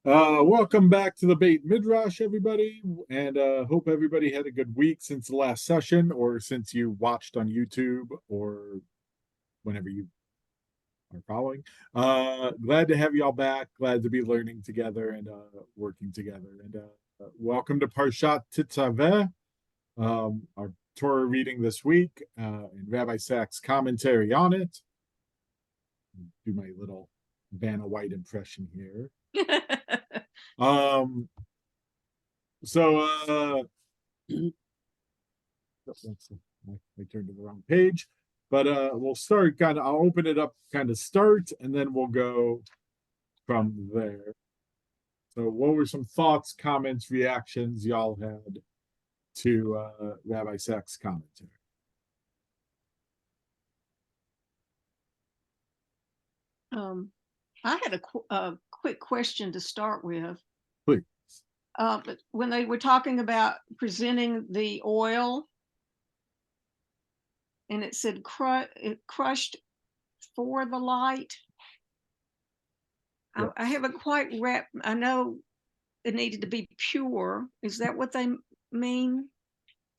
Welcome back to the Beit Midrash, everybody, and hope everybody had a good week since the last session, or since you watched on YouTube, or whenever you are following. Glad to have you all back. Glad to be learning together and working together. And welcome to Parshat Tetzaveh, our Torah reading this week, and Rabbi Sacks' commentary on it. Do my little Vanna White impression here. Um, so I turned to the wrong page, but we'll start I'll open it up start, and then we'll go from there. So what were some thoughts, comments, reactions y'all had to Rabbi Sacks' commentary? I had a quick question to start with. Please. But when they were talking about presenting the oil, and it said crushed for the light, yes. I haven't quite wrapped. I know it needed to be pure. Is that what they mean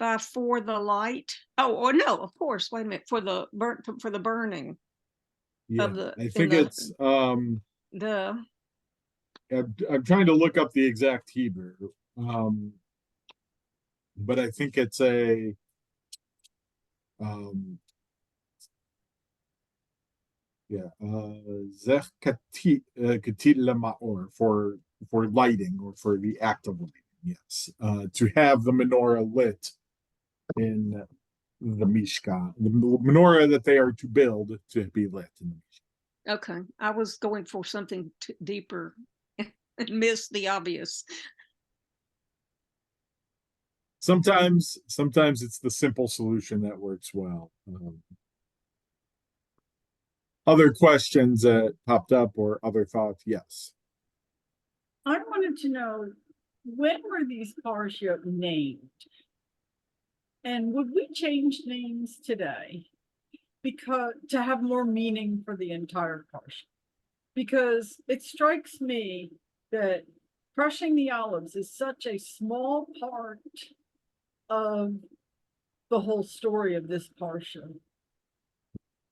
by for the light? Oh, or no, of course. Wait a minute. For the burning. Yeah, I think it's the. I'm trying to look up the exact Hebrew, but I think it's a zech katit lemaor, for lighting, or for the act of lighting. Yes, to have the menorah lit in the Mishkan, the menorah that they are to build to be lit in the Mishkan. Okay, I was going for something deeper and missed the obvious. Sometimes it's the simple solution that works well. Other questions that popped up, or other thoughts? Yes. I wanted to know, when were these parsha named? And would we change names today because to have more meaning for the entire parsha? Because it strikes me that crushing the olives is such a small part of the whole story of this parsha.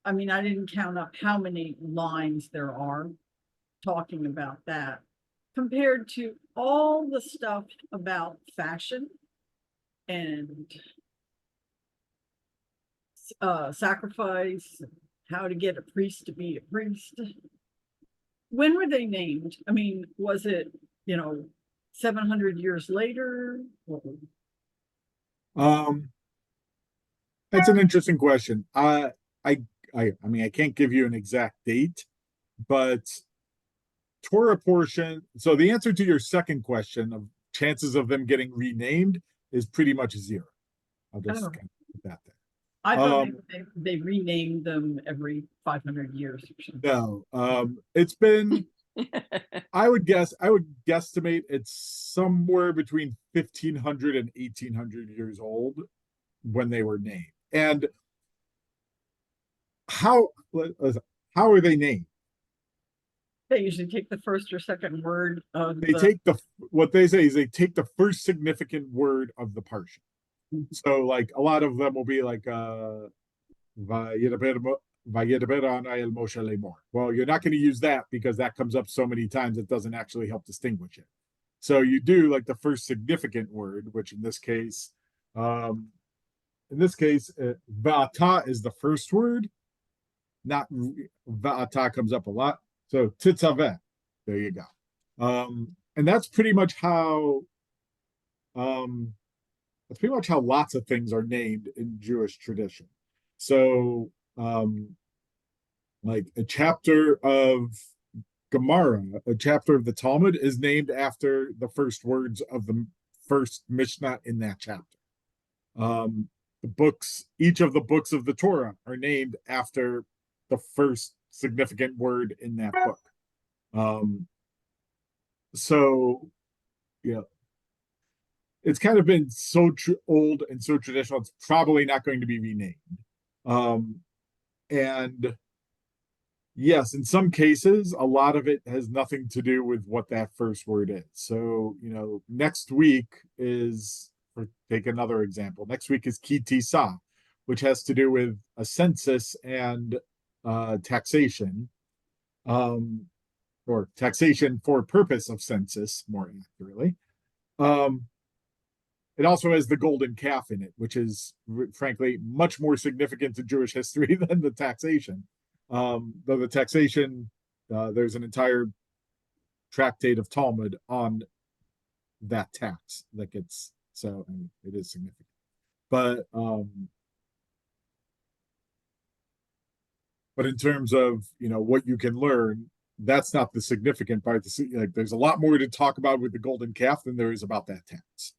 I mean, I didn't count up how many lines there are talking about that, compared to all the stuff about fashion and sacrifice, how to get a priest to be a priest. When were they named? I mean, was it 700 years later? That's an interesting question. I mean, I can't give you an exact date, but Torah portion. So the answer to your second question of chances of them getting renamed is pretty much zero. I'll just put that there. I thought they renamed them every 500 years or something. No, it's been. I would guesstimate it's somewhere between 1,500 and 1,800 years old when they were named. And how are they named? They usually take the first or second word of what they say is they take the first significant word of the parsha. Mm-hmm. So like a lot of them will be like well, you're not going to use that because that comes up so many times it doesn't actually help distinguish it. So you do like the first significant word, which in this case, va'ata is the first word. Not va'ata comes up a lot. So tetzaveh, there you go. And that's pretty much how lots of things are named in Jewish tradition. So like a chapter of Gemara, a chapter of the Talmud is named after the first words of the first Mishnah in that chapter. Each of the books of the Torah are named after the first significant word in that book. So, yeah, it's kind of been so old and so traditional, it's probably not going to be renamed. And Yes, in some cases, a lot of it has nothing to do with what that first word is. So, next week is, for take another example, next week is kitisa, which has to do with a census and taxation, um, or taxation for purpose of census, more accurately. Um, it also has the golden calf in it, which is frankly much more significant to Jewish history than the taxation. Though the taxation, there's an entire tractate of Talmud on that tax that gets, so I mean, it is significant. But in terms of what you can learn, that's not the significant part. Like, there's a lot more to talk about with the golden calf than there is about that tax.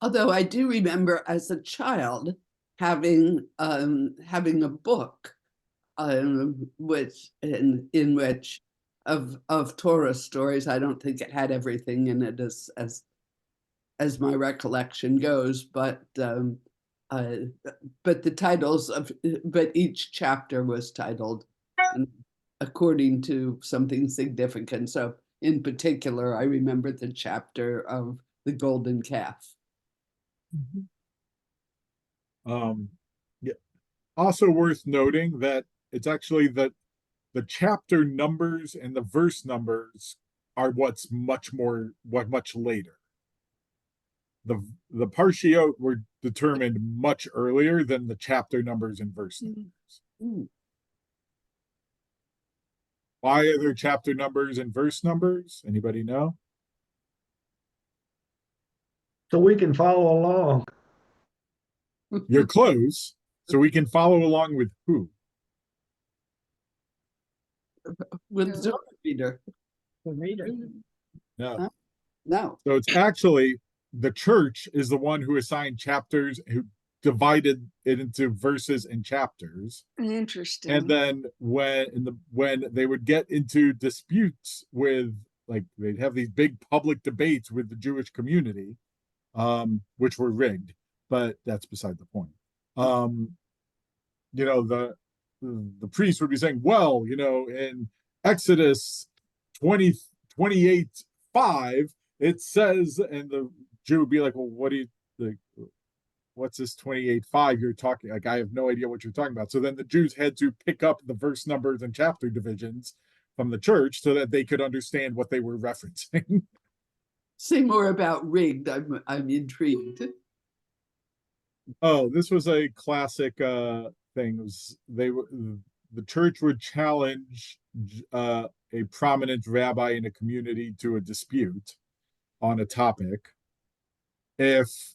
Although I do remember as a child having a book which in which of Torah stories. I don't think it had everything in it as my recollection goes, but the titles but each chapter was titled according to something significant. So in particular, I remember the chapter of the golden calf. Yeah. Also worth noting that it's actually that the chapter numbers and the verse numbers are what's much later. The parshiot were determined much earlier than the chapter numbers and verse numbers. Why are there chapter numbers and verse numbers? Anybody know? So we can follow along. You're close. So we can follow along with who? With the reader. The reader. No. Huh? No. So it's actually the church is the one who assigned chapters, who divided it into verses and chapters. Interesting. And then when they would get into disputes with, like, they'd have these big public debates with the Jewish community, which were rigged, but that's beside the point. The priest would be saying, well, in Exodus 28:5, it says, and the Jew would be like, well, what's this 28:5 you're talking? Like, I have no idea what you're talking about. So then the Jews had to pick up the verse numbers and chapter divisions from the church so that they could understand what they were referencing. Say more about rigged. I'm intrigued. Oh, this was a classic thing. The church would challenge a prominent rabbi in a community to a dispute on a topic. If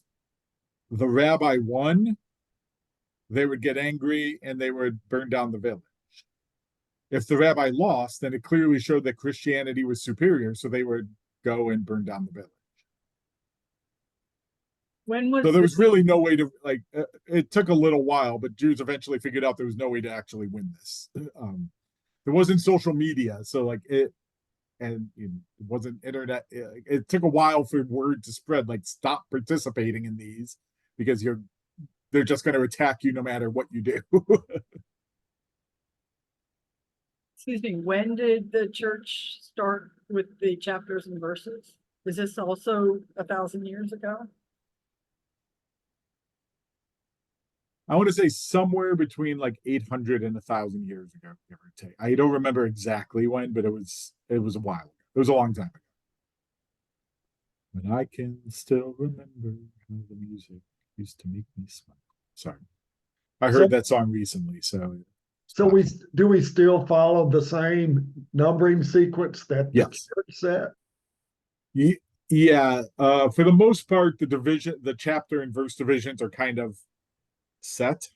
the rabbi won, they would get angry and they would burn down the village. If the rabbi lost, then it clearly showed that Christianity was superior, so they would go and burn down the village. So there was really no way to, like, it took a little while, but Jews eventually figured out there was no way to actually win this. There wasn't social media, so like it wasn't internet. It took a while for word to spread, like, stop participating in these because they're just going to attack you no matter what you do. Excuse me, when did the church start with the chapters and verses? Is this also 1,000 years ago? I want to say somewhere between like 800 and 1,000 years ago, give or take. I don't remember exactly when, but it was a while ago. It was a long time ago. When I can still remember how the music used to make me smile. Sorry, I heard that song recently, so. So we still follow the same numbering sequence that the church set? Yeah. For the most part, the chapter and verse divisions are kind of set,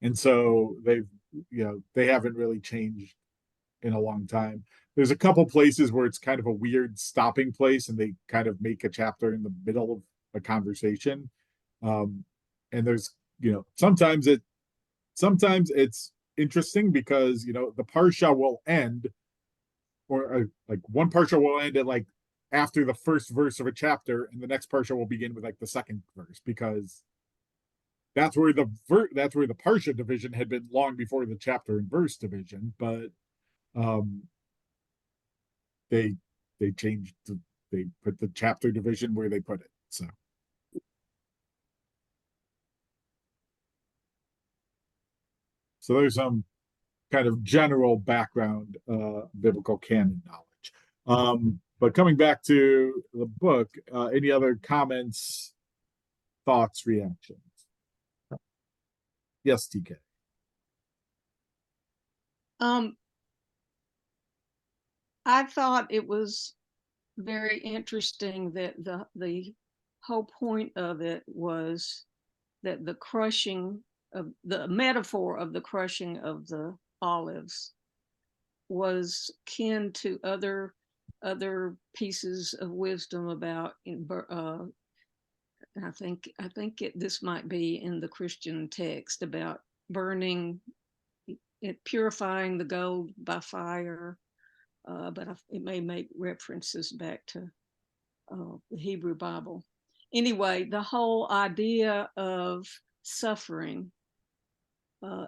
and so they haven't really changed in a long time. There's a couple places where it's kind of a weird stopping place, and they kind of make a chapter in the middle of a conversation. And there's sometimes it's interesting because the parsha will end, or like one parsha will end at like after the first verse of a chapter, and the next parsha will begin with like the second verse, because that's where the Parsha division had been long before the chapter and verse division, but they changed they put the chapter division where they put it. So there's some kind of general background biblical canon knowledge. But coming back to the book, any other comments, thoughts, reactions? Yes, TK. I thought it was very interesting that the whole point of it was that the crushing of the metaphor of the crushing of the olives was kin to other pieces of wisdom about I think this might be in the Christian text about burning it, purifying the gold by fire, but it may make references back to the Hebrew Bible. Anyway, the whole idea of suffering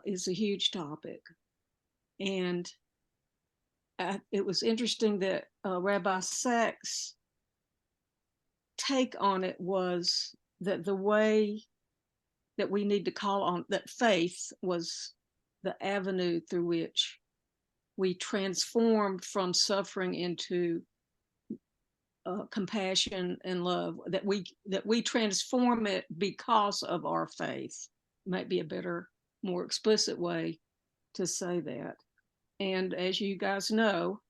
is a huge topic, and it was interesting that Rabbi Sacks' take on it was that the way that we need to call on that faith was the avenue through which we transformed from suffering into compassion and love, that we transform it because of our faith. Might be a better, more explicit way to say that. And as you guys know,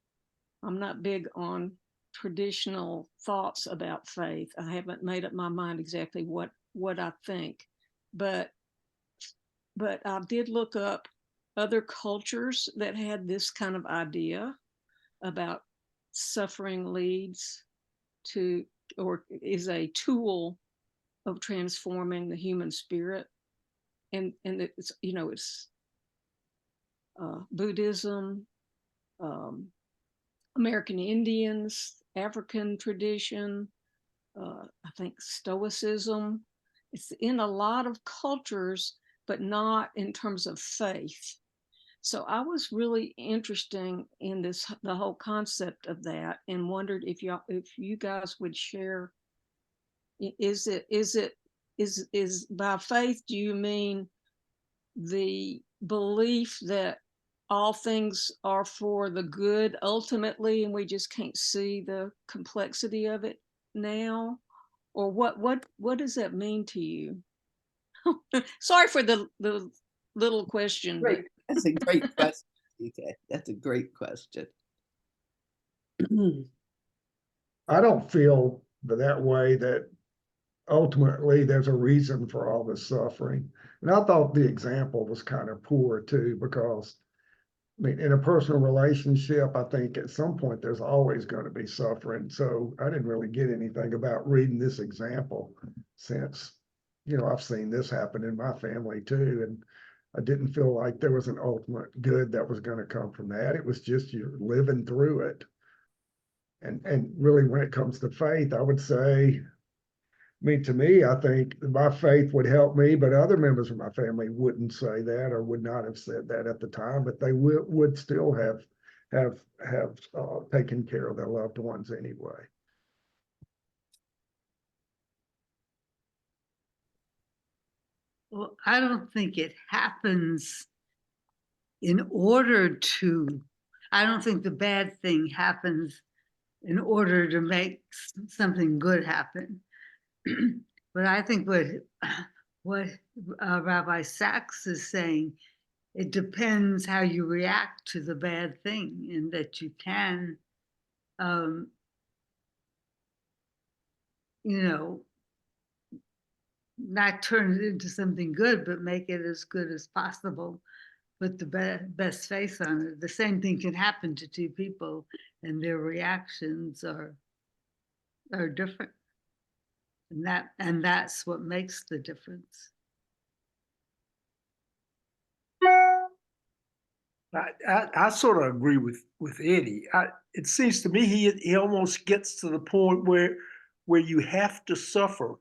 I'm not big on traditional thoughts about faith. I haven't made up my mind exactly what I think, but I did look up other cultures that had this kind of idea about suffering leads to, or is a tool of transforming the human spirit. And it's, it's Buddhism, American Indians, African tradition, I think Stoicism. It's in a lot of cultures, but not in terms of faith. So I was really interested in the whole concept of that, and wondered if you guys would share. Is by faith, do you mean the belief that all things are for the good ultimately, and we just can't see the complexity of it now? Or what does that mean to you? Sorry for the little question. Great. That's a great question, TK. That's a great question. I don't feel that way, that ultimately there's a reason for all this suffering. And I thought the example was kind of poor too, because I mean, in a personal relationship, I think at some point there's always going to be suffering. So I didn't really get anything about reading this example, since, I've seen this happen in my family too. And I didn't feel like there was an ultimate good that was going to come from that. It was just you're living through it. And really, when it comes to faith, I would say, to me, I think my faith would help me, but other members of my family wouldn't say that, or would not have said that at the time, but they would still have taken care of their loved ones anyway. Well, I don't think it happens in order to, I don't think the bad thing happens in order to make something good happen. But I think what Rabbi Sacks is saying, it depends how you react to the bad thing, and that you can, not turn it into something good, but make it as good as possible. Put the best face on it. The same thing can happen to two people, and their reactions are different. And that's what makes the difference. I sort of agree with Eddie. It seems to me he almost gets to the point where you have to suffer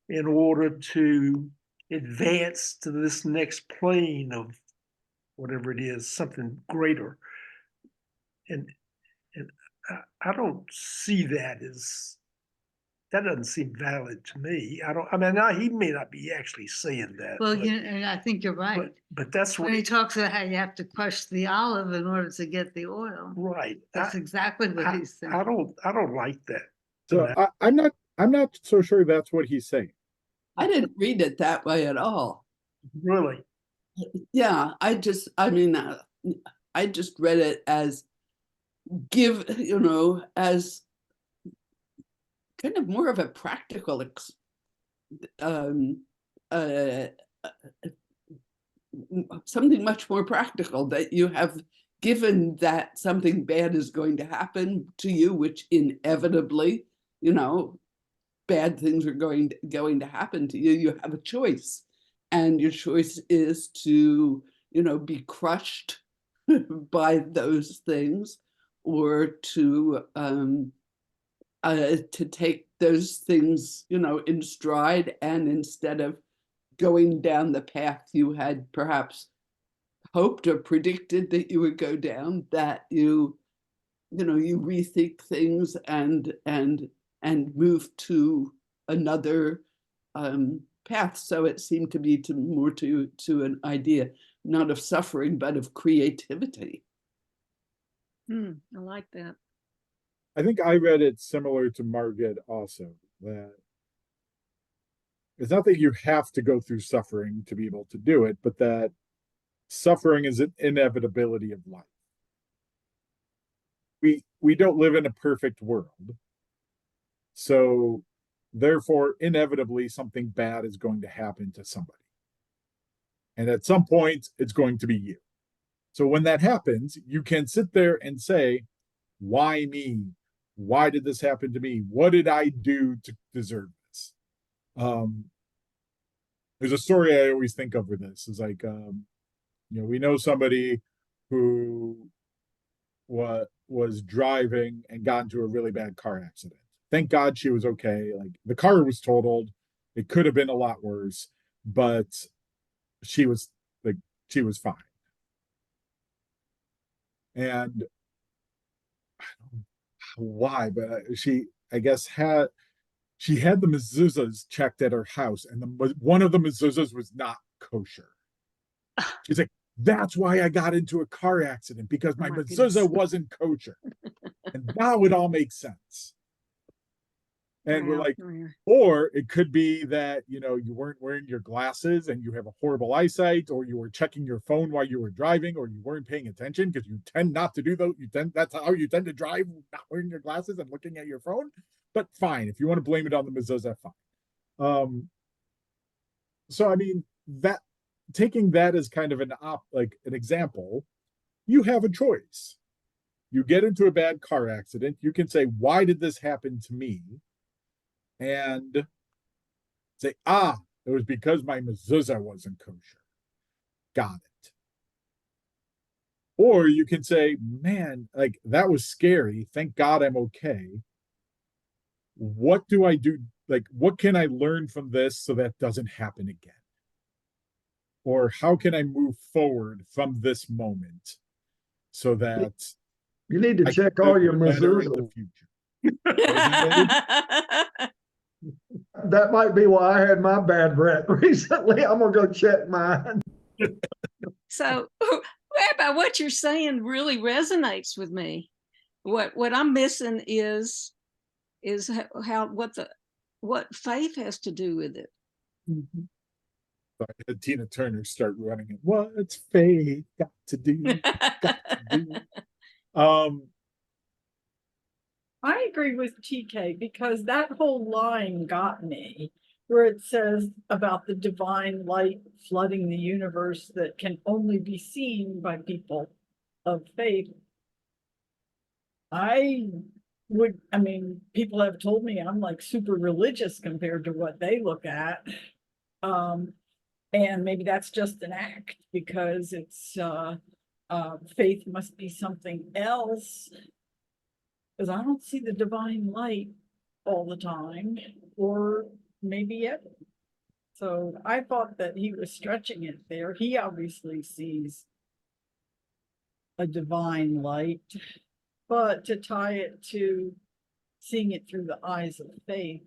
in order to advance to this next plane of whatever it is, something greater. And I don't see that as, that doesn't seem valid to me. I mean, now he may not be actually saying that. Well, but, and I think you're right. but that's what, When he talks about how you have to crush the olive in order to get the oil. right. That's exactly what he's saying. I don't like that. So I'm not so sure that's what he's saying. I didn't read it that way at all. Really? Yeah, I just read it as as kind of more of a practical something much more practical, that you have given that something bad is going to happen to you, which inevitably, bad things are going to happen to you. You have a choice, and your choice is to, be crushed by those things, or to take those things, in stride, and instead of going down the path you had perhaps hoped or predicted that you would go down, that you rethink things and move to another path. So it seemed to be more to an idea not of suffering but of creativity. I like that. I think I read it similar to Margaret also, that it's not that you have to go through suffering to be able to do it, but that suffering is an inevitability of life. We don't live in a perfect world. So therefore, inevitably, something bad is going to happen to somebody. And at some point, it's going to be you. So when that happens, you can sit there and say, why me? Why did this happen to me? What did I do to deserve this? There's a story I always think of with this. Is like, we know somebody who was driving and got into a really bad car accident. Thank God she was okay. Like, the car was totaled. It could have been a lot worse, but she was fine. And I don't know why, but I guess she had the mezuzahs checked at her house, and one of the mezuzahs was not kosher. She's like, that's why I got into a car accident, because my mezuzah wasn't kosher. And now it all makes sense. And we're like, or it could be that, you weren't wearing your glasses and you have a horrible eyesight, or you were checking your phone while you were driving, or you weren't paying attention, because you tend not to do those. That's how you tend to drive, not wearing your glasses and looking at your phone. But fine, if you want to blame it on the mezuzah, fine. So I mean, that, taking that as kind of an example, you have a choice. You get into a bad car accident, you can say, why did this happen to me? And say, it was because my mezuzah wasn't kosher. Got it. Or you can say, man, like, that was scary. Thank God I'm okay. What do I do? Like, what can I learn from this so that doesn't happen again? Or how can I move forward from this moment so that you need to check all your mezuzahs in the mezuzahs. future? That might be why I had my bad breath recently. I'm gonna go check mine. So, Rabbi, what you're saying really resonates with me. What I'm missing is what faith has to do with it. Mm-hmm. So I had Tina Turner start running it. What's faith got to do? Got to do? I agree with TK, because that whole line got me, where it says about the divine light flooding the universe that can only be seen by people of faith. People have told me I'm like super religious compared to what they look at. And maybe that's just an act, because it's faith must be something else. Because I don't see the divine light all the time, or maybe ever. So I thought that he was stretching it there. He obviously sees a divine light, but to tie it to seeing it through the eyes of faith,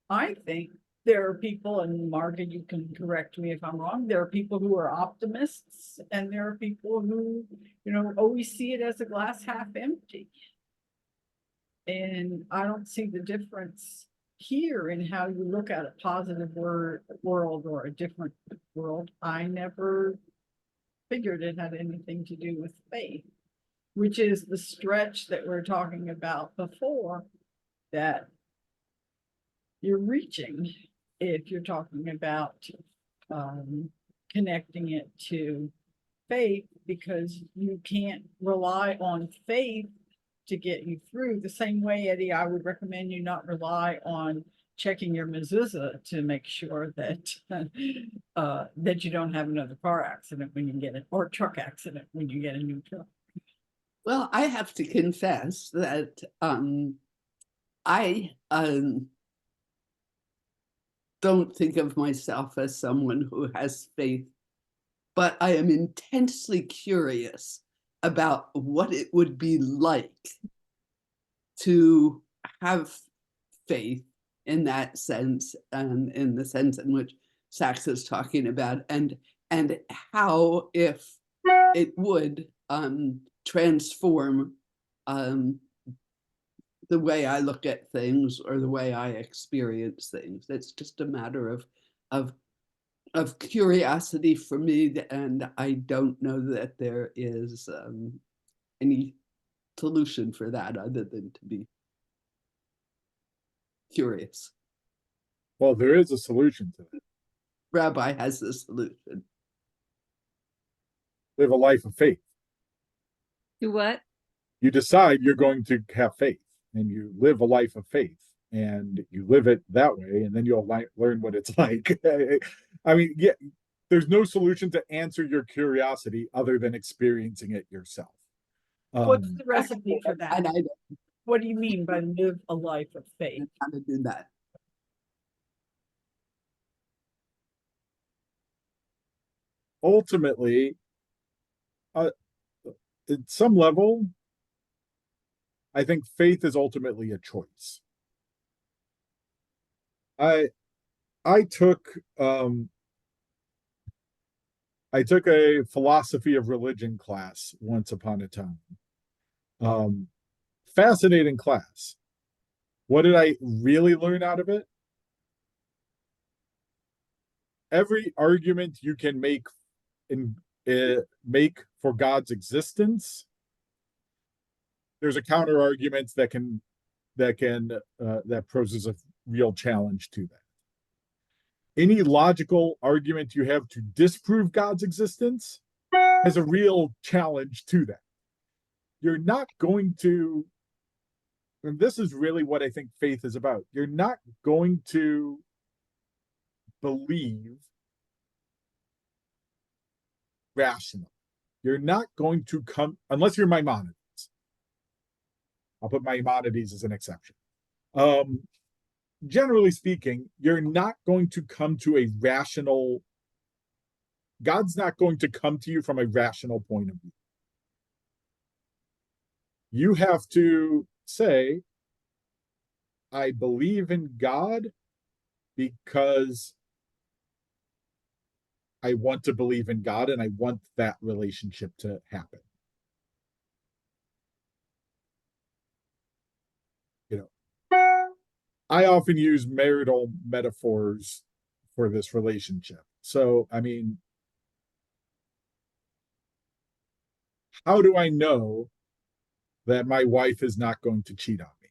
I think there are people, and Margaret, you can correct me if I'm wrong, there are people who are optimists, and there are people who, always see it as a glass half empty. And I don't see the difference here in how you look at a positive world or a different world. I never figured it had anything to do with faith, which is the stretch that we're talking about before, that you're reaching if you're talking about connecting it to faith, because you can't rely on faith to get you through. The same way, Eddie, I would recommend you not rely on checking your mezuzah to make sure that that you don't have another car accident when you get it, or truck accident when you get a new truck. Well, I have to confess that I don't think of myself as someone who has faith, but I am intensely curious about what it would be like to have faith in that sense, and in the sense in which Sacks is talking about, and how, if it would transform the way I look at things or the way I experience things. It's just a matter of curiosity for me, and I don't know that there is any solution for that other than to be curious. Well, there is a solution to that. Rabbi has the solution. Live a life of faith. Do what? You decide you're going to have faith, and you live a life of faith, and you live it that way, and then you'll learn what it's like. I mean, yeah, there's no solution to answer your curiosity other than experiencing it yourself. What's the recipe for that? And I What do you mean by live a life of faith? how to do that. Ultimately, at some level, I think faith is ultimately a choice. I took a philosophy of religion class once upon a time. Fascinating class. What did I really learn out of it? Every argument you can make for God's existence, there's a counter argument that poses a real challenge to that. Any logical argument you have to disprove God's existence has a real challenge to that. You're not going to, and this is really what I think faith is about, you're not going to believe rationally. You're not going to come, unless you're Maimonides. I'll put Maimonides as an exception. Generally speaking, you're not going to come to a rational, God's not going to come to you from a rational point of view. You have to say, I believe in God because I want to believe in God and I want that relationship to happen. I often use marital metaphors for this relationship. So, I mean, how do I know that my wife is not going to cheat on me?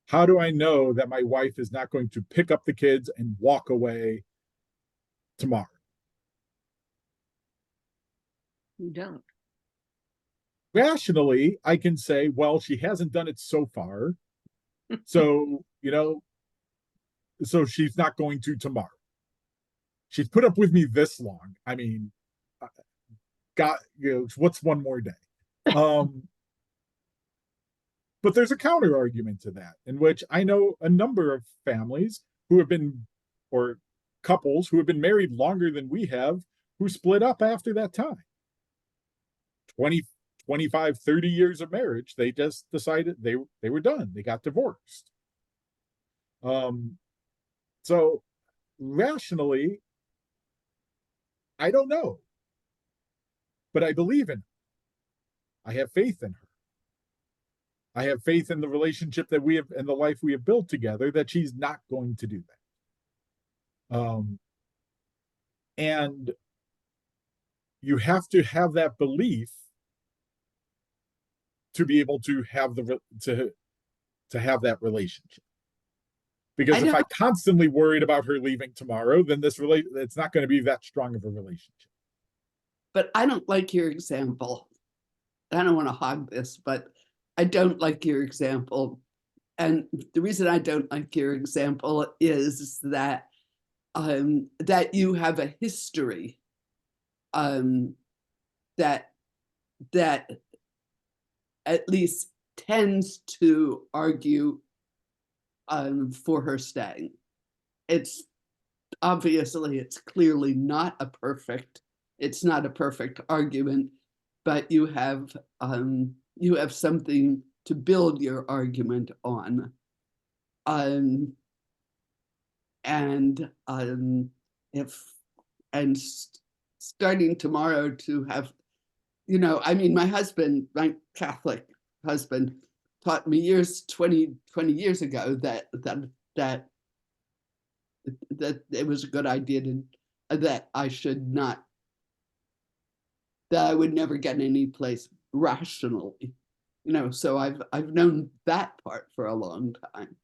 How do I know that my wife is not going to pick up the kids and walk away tomorrow? You don't. Rationally, I can say, well, she hasn't done it so far. So, so she's not going to tomorrow. She's put up with me this long. I mean, God, what's one more day? But there's a counter argument to that, in which I know a number of families who have been, or couples who have been married longer than we have who split up after that time. 20, 25, 30 years of marriage, they just decided they were done. They got divorced. So rationally, I don't know, but I believe in her. I have faith in her. I have faith in the relationship that we have and the life we have built together, that she's not going to do that. And you have to have that belief to be able to have to have that relationship. Because if I constantly worried about her leaving tomorrow, then it's not going to be that strong of a relationship. But I don't like your example. I don't want to hog this, but I don't like your example. And the reason I don't like your example is that that you have a history that at least tends to argue for her staying. It's clearly not a perfect argument, but you have something to build your argument on. Starting tomorrow to have, my husband, my Catholic husband, taught me 20 years ago that it was a good idea that I would never get any place rationally, so I've known that part for a long time,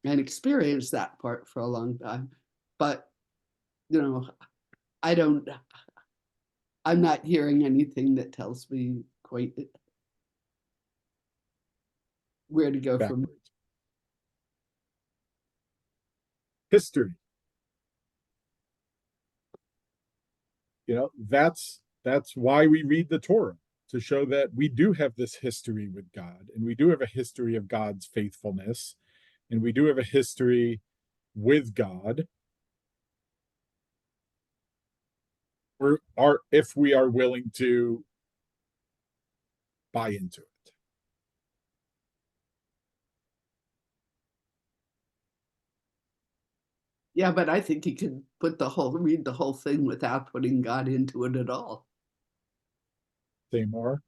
and experienced that part for a long time, but I'm not hearing anything that tells me quite where to go from. History. That's why we read the Torah, to show that we do have this history with God, and we do have a history of God's faithfulness, and we do have a history with God. If we are willing to buy into it. Yeah, but I think you could read the whole thing without putting God into it at all. Say more.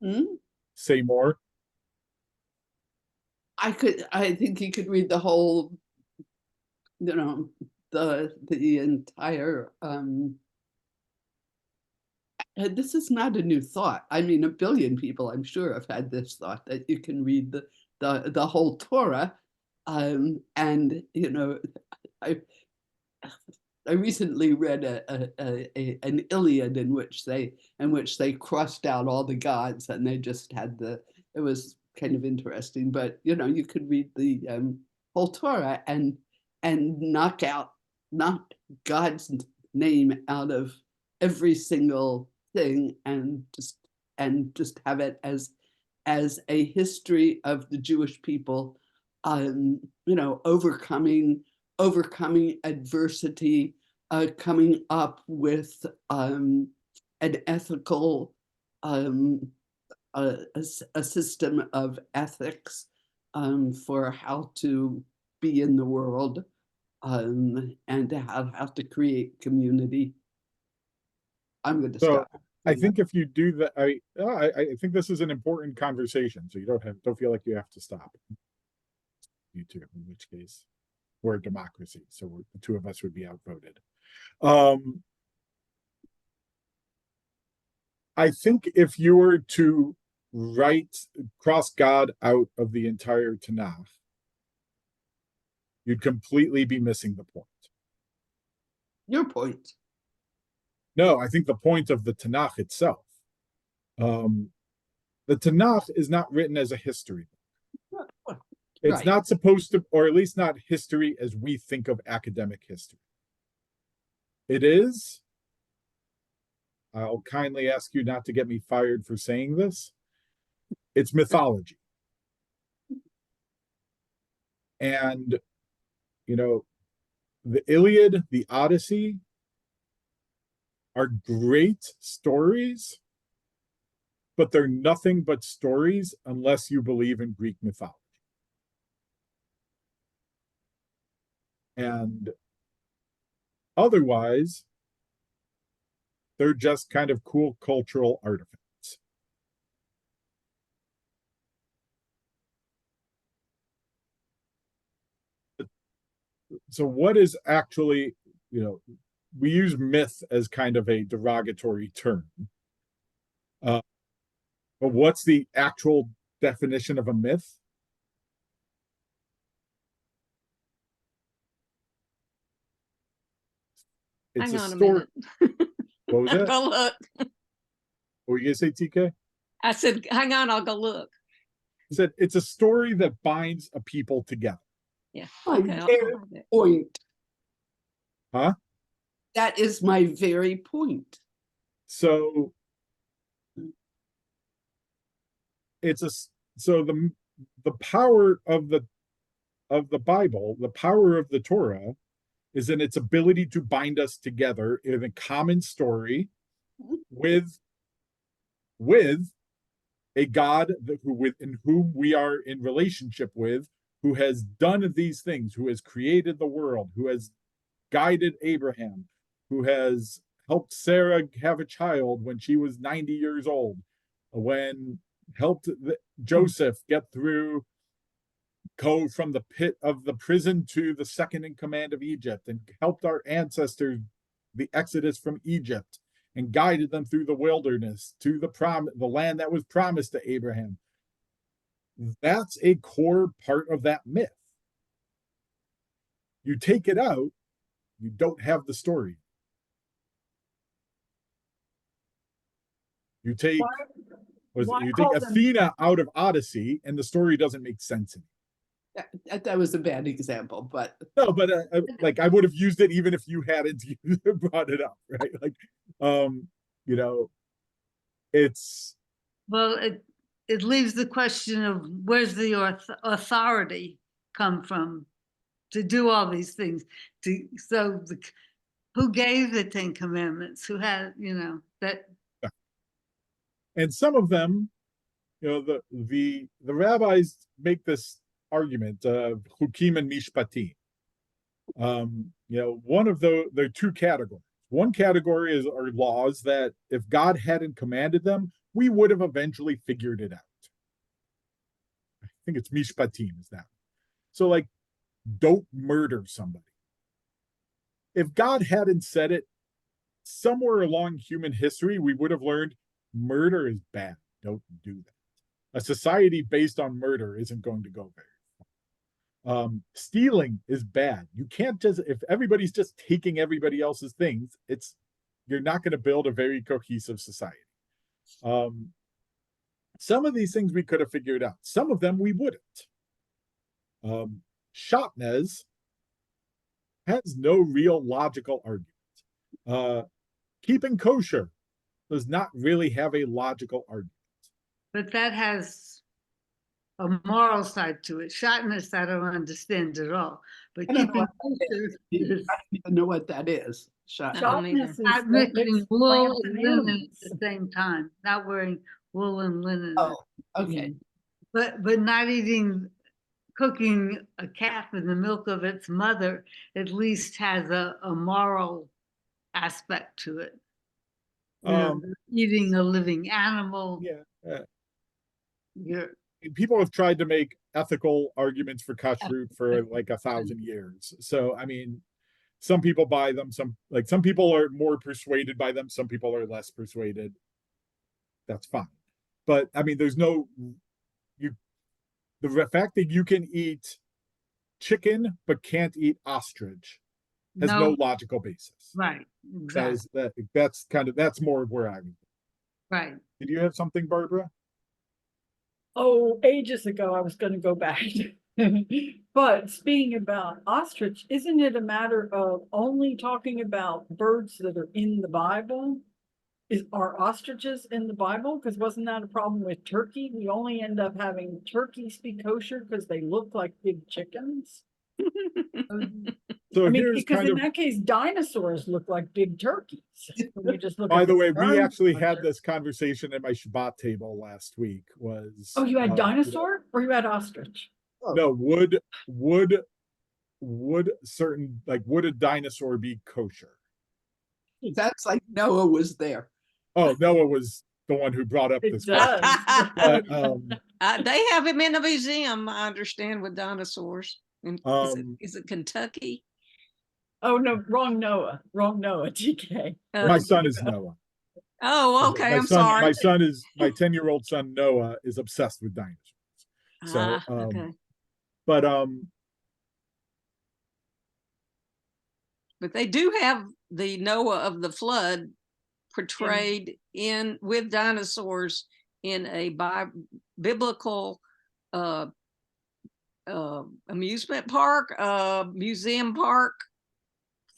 Hmm? Say more. I think you could read the whole, the entire, this is not a new thought. I mean, a billion people, I'm sure, have had this thought, that you can read the whole Torah. And I recently read an Iliad in which they crossed out all the gods, and they just had it was kind of interesting. But you could read the whole Torah and knock God's name out of every single thing, and just have it as a history of the Jewish people, overcoming adversity, coming up with an ethical, a system of ethics for how to be in the world, and how to create community. I'm going to stop. I think if you do that, I think this is an important conversation, so you don't feel like you have to stop. You two, in which case we're a democracy, so the two of us would be outvoted. I think if you were to cross God out of the entire Tanakh, you'd completely be missing the point. Your point. No, I think the point of the Tanakh itself. The Tanakh is not written as a history book. It's Right. not supposed to, or at least not history as we think of academic history. It is, I'll kindly ask you not to get me fired for saying this, it's mythology. And, the Iliad, the Odyssey are great stories, but they're nothing but stories unless you believe in Greek mythology. And otherwise, they're just kind of cool cultural artifacts. So what is actually, we use myth as kind of a derogatory term. But what's the actual definition of a myth? It's Hang a on a story. minute. What was that? Go look. What were you gonna say, TK? I said, hang on, I'll go look. He said it's a story that binds a people together. Yeah. My Okay. I'll very have it. point. Huh? That is my very point. So the power of the Bible, the power of the Torah, is in its ability to bind us together in a common story with a God in whom we are in relationship with, who has done these things, who has created the world, who has guided Abraham, who has helped Sarah have a child when she was 90 years old, when helped Joseph go from the pit of the prison to the second in command of Egypt, and helped our ancestors the exodus from Egypt, and guided them through the wilderness to the land that was promised to Abraham. That's a core part of that myth. You take it out, you don't have the story. You take Athena out of Odyssey, and the story doesn't make sense anymore. That was a bad example, but no, but like I would have used it even if you hadn't brought it up, right? Like, it's Well, it leaves the question of where's the authority come from to do all these things? Who gave the 10 Commandments? Who had, that? And some of them, the rabbis make this argument, Chukim and Mishpatim. One of there are two categories. One category are laws that if God hadn't commanded them, we would have eventually figured it out. I think it's Mishpatim is that. So like, don't murder somebody. If God hadn't said it, somewhere along human history, we would have learned murder is bad. Don't do that. A society based on murder isn't going to go very far. Stealing is bad. You can't if everybody's just taking everybody else's things, you're not going to build a very cohesive society. Some of these things we could have figured out. Some of them we wouldn't. Shatnez has no real logical argument. Keeping kosher does not really have a logical argument. But that has a moral side to it. Shatnez, I don't understand at all. But keeping kosher I don't even know what that is. Shatnez is not mixing wool and linen at the same time, not wearing wool and linen. Oh, okay. But not cooking a calf in the milk of its mother at least has a moral aspect to it. Eating a living animal. Yeah. People have tried to make ethical arguments for kashrut for like 1,000 years. So, I mean, some people buy them, some people are more persuaded by them, some people are less persuaded. That's fine. But I mean, the fact that you can eat chicken but can't eat ostrich has no logical basis. Right. Exactly. That's more where I'm. Right. Did you have something, Barbara? Oh, ages ago, I was going to go back. But speaking about ostrich, isn't it a matter of only talking about birds that are in the Bible? Are ostriches in the Bible? Because wasn't that a problem with turkey? We only end up having turkeys be kosher because they look like big chickens. So I mean, here's because kind in of, that case, dinosaurs look like big turkeys. When you just look by at the way, we bird actually had structure. this conversation at my Shabbat table last week was. Oh, you had you know, dinosaur or you had ostrich? no, would certain, like, would a dinosaur be kosher? That's like Noah was there. Oh, Noah was the one who brought up It this does. question. But They have him in a museum, I understand, with dinosaurs. Is it Kentucky? Oh, no, wrong Noah, TK. my son is Noah. Oh, okay. My I'm son, sorry. my 10-year-old son Noah is obsessed with dinosaurs. So, Okay. but But they do have the Noah of the flood portrayed in with dinosaurs in a biblical amusement park, museum park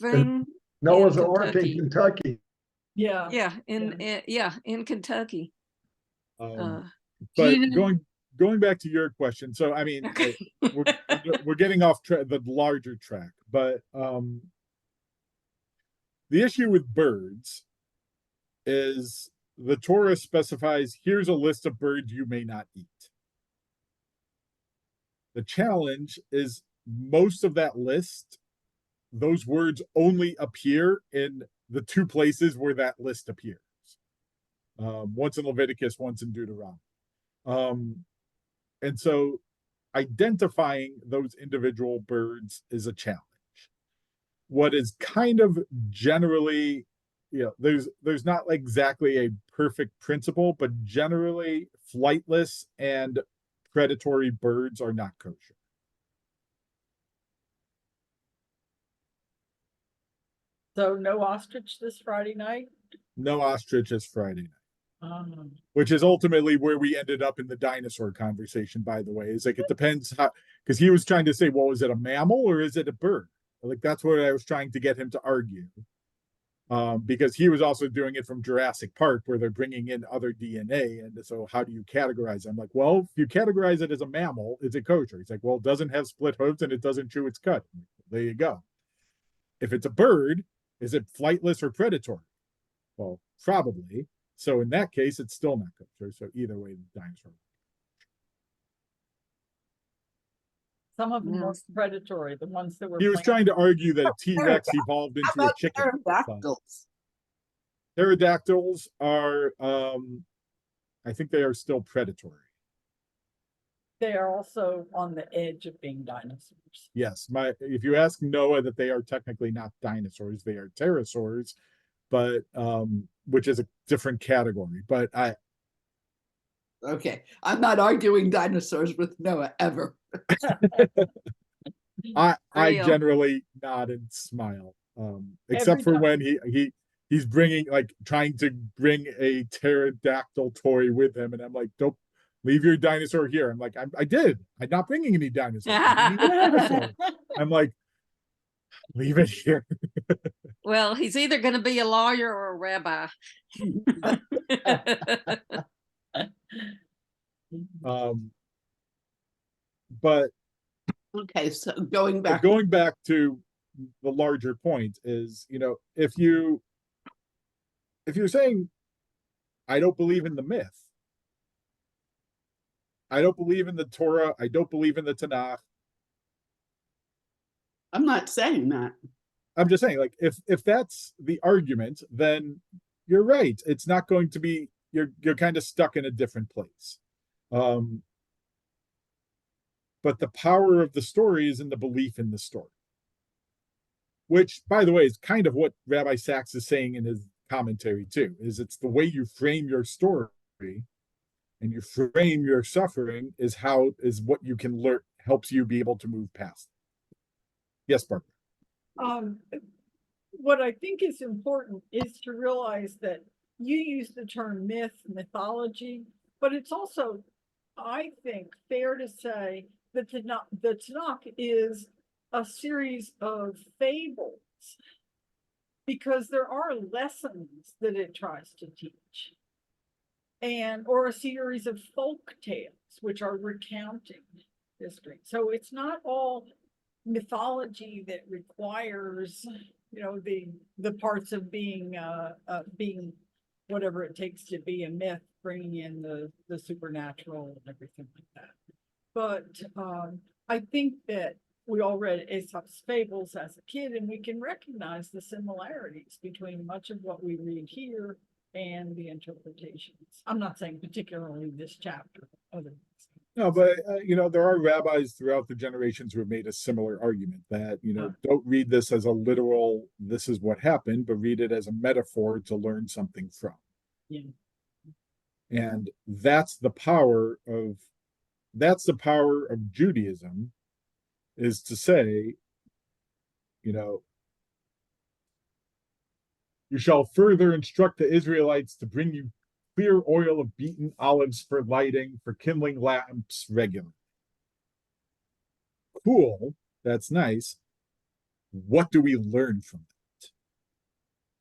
thing. Noah's in Ark in Kentucky. Kentucky. Yeah. In Kentucky. but Gina- going back to your question, so I mean, Okay. we're getting off the larger track, but the issue with birds is the Torah specifies here's a list of birds you may not eat. The challenge is most of that list, those words only appear in the two places where that list appears. Once in Leviticus, once in Deuteronomy. And so identifying those individual birds is a challenge. What is kind of generally, there's not exactly a perfect principle, but generally flightless and predatory birds are not kosher. So no ostrich this Friday night? No ostrich is Friday night. Um, Which is ultimately where we ended up in the dinosaur conversation, by the way. Is like, it depends how, because he was trying to say, well, is it a mammal or is it a bird? Like, that's what I was trying to get him to argue. Because he was also doing it from Jurassic Park, where they're bringing in other DNA. And so how do you categorize it? I'm like, well, if you categorize it as a mammal, is it kosher? He's like, well, it doesn't have split hooves and it doesn't chew its cud. There you go. If it's a bird, is it flightless or predatory? Well, probably. So in that case, it's still not kosher. So either way, the dinosaur. some of them were predatory, the ones that were. He was trying to argue that a T-Rex evolved How into a about chicken. pterodactyls? Pterodactyls are, I think they are still predatory. They are also on the edge of being dinosaurs. Yes, if you ask Noah, that they are technically not dinosaurs, they are pterosaurs, but which is a different category. But Okay, I'm not arguing dinosaurs with Noah ever. I generally nod and smile, except for when he's bringing, like, trying to bring a pterodactyl toy with him, and I'm like, don't leave your dinosaur here. I'm like, I'm not bringing any dinosaurs. I'm like, leave it here. Well, he's either going to be a lawyer or a rabbi. But okay, so going back to the larger point is, if you're saying, I don't believe in the myth, I don't believe in the Torah, I don't believe in the Tanakh. I'm not saying that. I'm just saying, like, if that's the argument, then you're right. It's not going to be, you're kind of stuck in a different place. But the power of the story is in the belief in the story. Which, by the way, is kind of what Rabbi Sacks is saying in his commentary too, is it's the way you frame your story and you frame your suffering is what you can learn, helps you be able to move past. Yes, Barbara. What I think is important is to realize that you use the term myth, mythology, but it's also, I think, fair to say that the Tanakh is a series of fables, because there are lessons that it tries to teach, or a series of folk tales which are recounting history. So it's not all mythology that requires, the parts of being whatever it takes to be a myth, bringing in the supernatural and everything like that. But I think that we all read Aesop's fables as a kid, and we can recognize the similarities between much of what we read here and the interpretations. I'm not saying particularly this chapter, other No, but there are rabbis throughout the generations who have made a similar argument that, don't read this as a literal, this is what happened, but read it as a metaphor to learn something from. Yeah. And that's the power of Judaism, is to say, you shall further instruct the Israelites to bring you clear oil of beaten olives for lighting, for kindling lamps regularly. Cool. That's nice. What do we learn from that?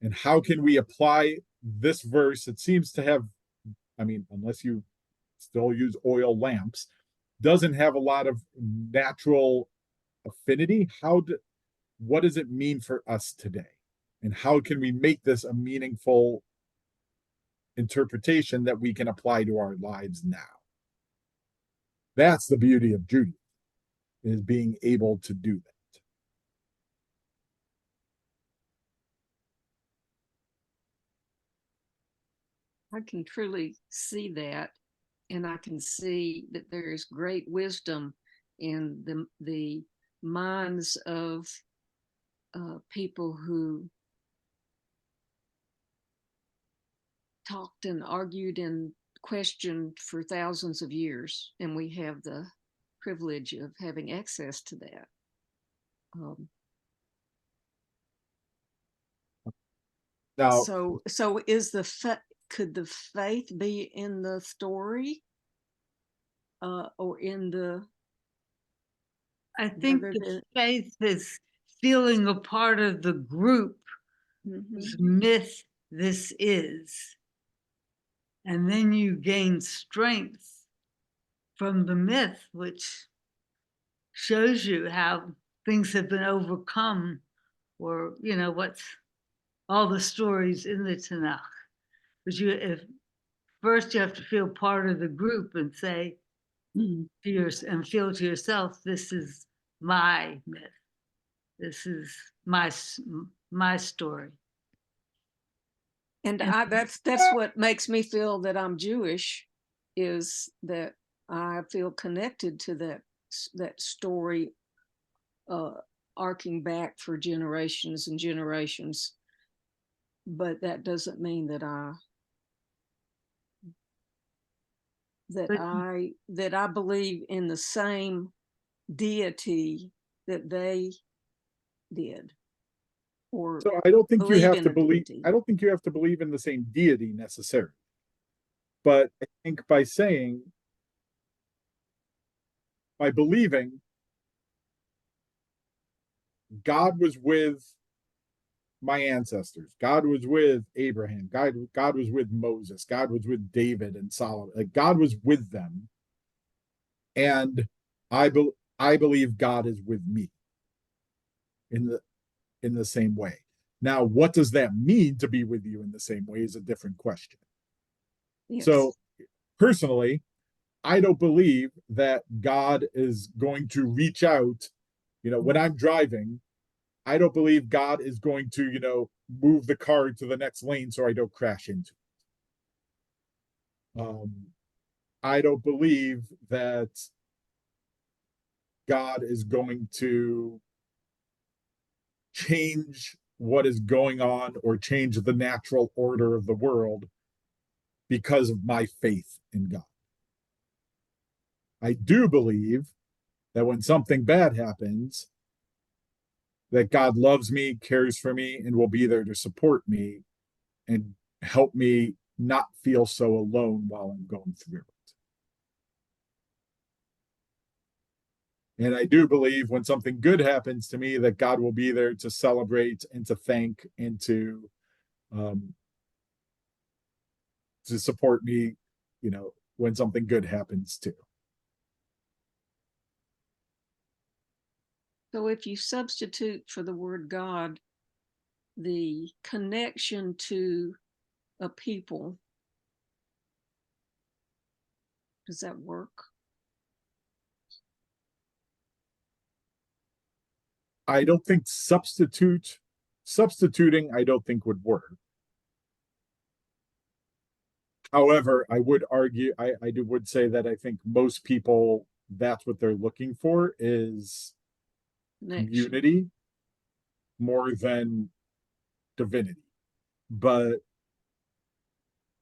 And how can we apply this verse? It seems to have, unless you still use oil lamps, doesn't have a lot of natural affinity. What does it mean for us today? And how can we make this a meaningful interpretation that we can apply to our lives now? That's the beauty of Judaism, is being able to do that. I can truly see that, and I can see that there is great wisdom in the minds of people who talked and argued and questioned for thousands of years, and we have the privilege of having access to that. Now, so could the faith be in the story, or in the? I think the faith is feeling a part of the group whose myth this is. And then you gain strength from the myth, which shows you how things have been overcome, or, what's all the stories in the Tanakh. But first you have to feel part of the group and say, and feel to yourself, this is my myth. This is my story. And that's what makes me feel that I'm Jewish, is that I feel connected to that story, arcing back for generations and generations. But that doesn't mean that I believe in the same deity that they did. So I don't think you have to believe. I don't think you have to believe in the same deity necessarily. But I think by believing God was with my ancestors, God was with Abraham, God was with Moses, God was with David and Solomon, like God was with them, and I believe God is with me in the same way. Now, what does that mean to be with you in the same way is a different question. Yes. So personally, I don't believe that God is going to reach out, when I'm driving, I don't believe God is going to, move the car to the next lane so I don't crash into it. I don't believe that God is going to change what is going on or change the natural order of the world because of my faith in God. I do believe that when something bad happens, that God loves me, cares for me, and will be there to support me and help me not feel so alone while I'm going through it. And I do believe when something good happens to me, that God will be there to celebrate and to thank and to support me, when something good happens too. So if you substitute for the word God, the connection to a people, does that work? I don't think substituting, I don't think would work. However, I would argue, would say that I think most people, that's what they're looking for is Connection. community more than divinity. But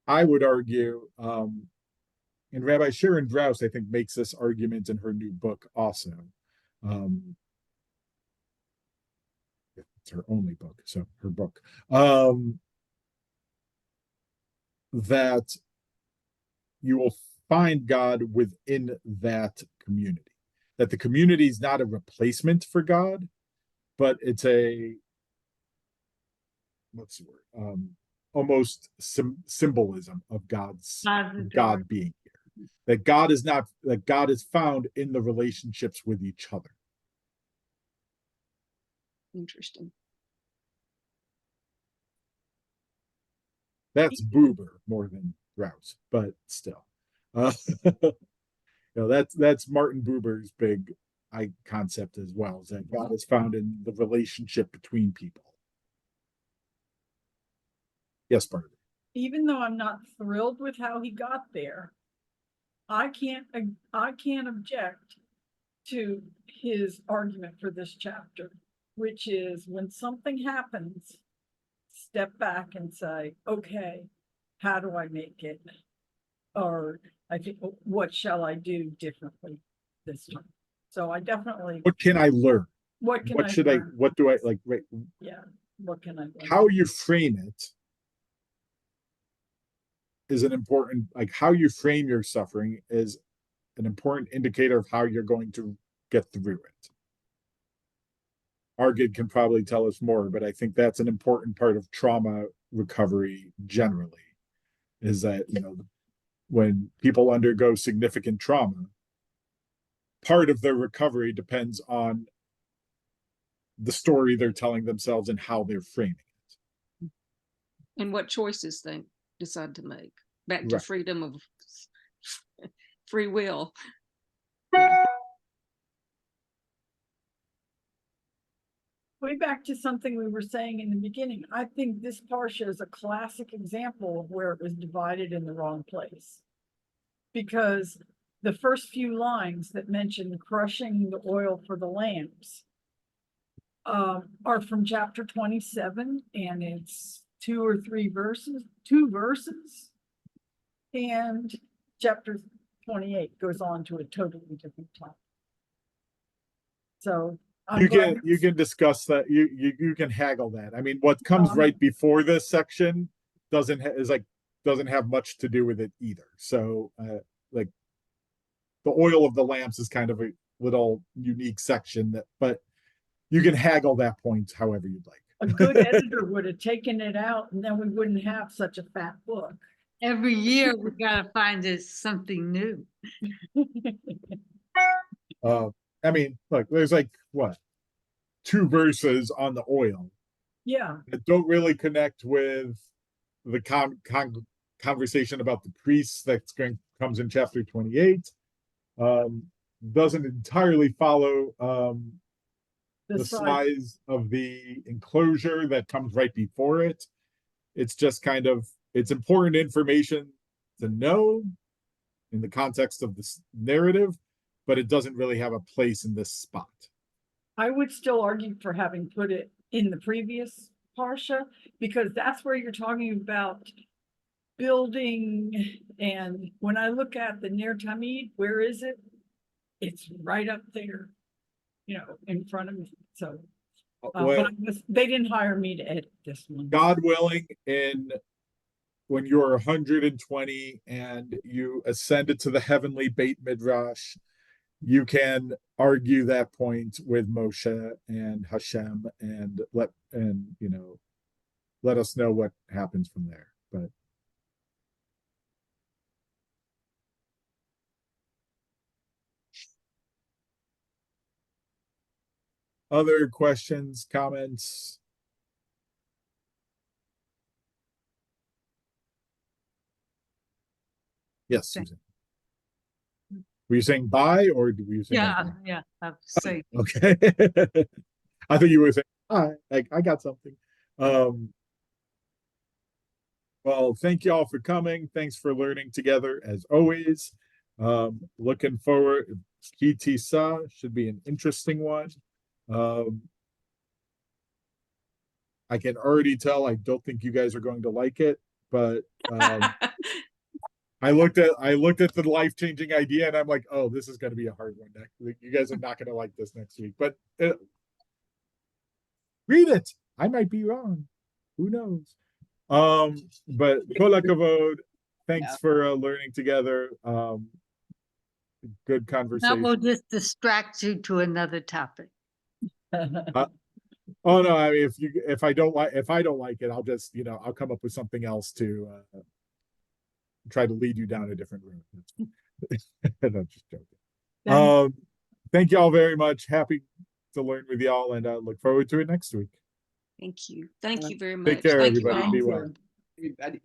I would argue, and Rabbi Sharon Drous, I think, makes this argument in her new book also. It's her only book, so her book. That you will find God within that community. That the community is not a replacement for God, but it's a, what's the word? Almost symbolism of God being here. That God is found in the relationships with each other. Interesting. That's Buber more than Rouse, but still. That's Martin Buber's big concept as well, is that God is found in the relationship between people. Yes, Barbara. Even though I'm not thrilled with how he got there, I can't object to his argument for this chapter, which is when something happens, step back and say, okay, how do I make it? Or I think, what shall I do differently this time? So I definitely. What can I learn? What can what I should learn? what do I like? Right. Yeah. What can I learn? How you frame it is an important, like how you frame your suffering is an important indicator of how you're going to get through it. Argid can probably tell us more, but I think that's an important part of trauma recovery generally, is that, when people undergo significant trauma, part of their recovery depends on the story they're telling themselves and how they're framing it. And what choices they decide to make. Back to Right. freedom of free will. Way back to something we were saying in the beginning, I think this parsha is a classic example of where it was divided in the wrong place. Because the first few lines that mention crushing the oil for the lamps are from chapter 27, and it's two verses. And chapter 28 goes on to a totally different topic. So you can discuss that. You can haggle that. I mean, what comes right before this section doesn't have much to do with it either. So like the oil of the lamps is kind of a little unique section but you can haggle that point however you'd like. A good editor would have taken it out, and then we wouldn't have such a fat book. Every year we gotta find us something new. I mean, look, there's like what, 2 verses on the oil. Yeah. That don't really connect with the conversation about the priests comes in chapter 28. Doesn't entirely follow the size of the enclosure that comes right before it. It's just kind of, it's important information to know in the context of this narrative, but it doesn't really have a place in this spot. I would still argue for having put it in the previous parsha, because that's where you're talking about building. And when I look at the Ner Tamid, where is it? It's right up there, in front of me. So, but they didn't hire me to edit this one. God willing, when you're 120 and you ascended to the heavenly Beit Midrash, you can argue that point with Moshe and Hashem and let us know what happens from there. But other questions, comments? Yes, Susan. Were you saying bye or were you saying Yeah, I've say. okay? I thought you were saying bye. I got something. Well, thank you all for coming. Thanks for learning together as always. Looking forward. Kitisa should be an interesting one. I can already tell I don't think you guys are going to like it, but I looked at the life-changing idea and I'm like, oh, this is going to be a hard one. You guys are not going to like this next week, but read it. I might be wrong. Who knows? But kol hakavod. Thanks for learning together. Good That conversation. will just distract you to another topic. Oh no, I mean if I don't like it, I'll just I'll come up with something else to try to lead you down a different route. I'm just joking. Thank you all very much. Happy to learn with y'all and look forward to it next week. Thank you. Thank you very much. Take care, Thank you everybody. all. Be well. Everybody.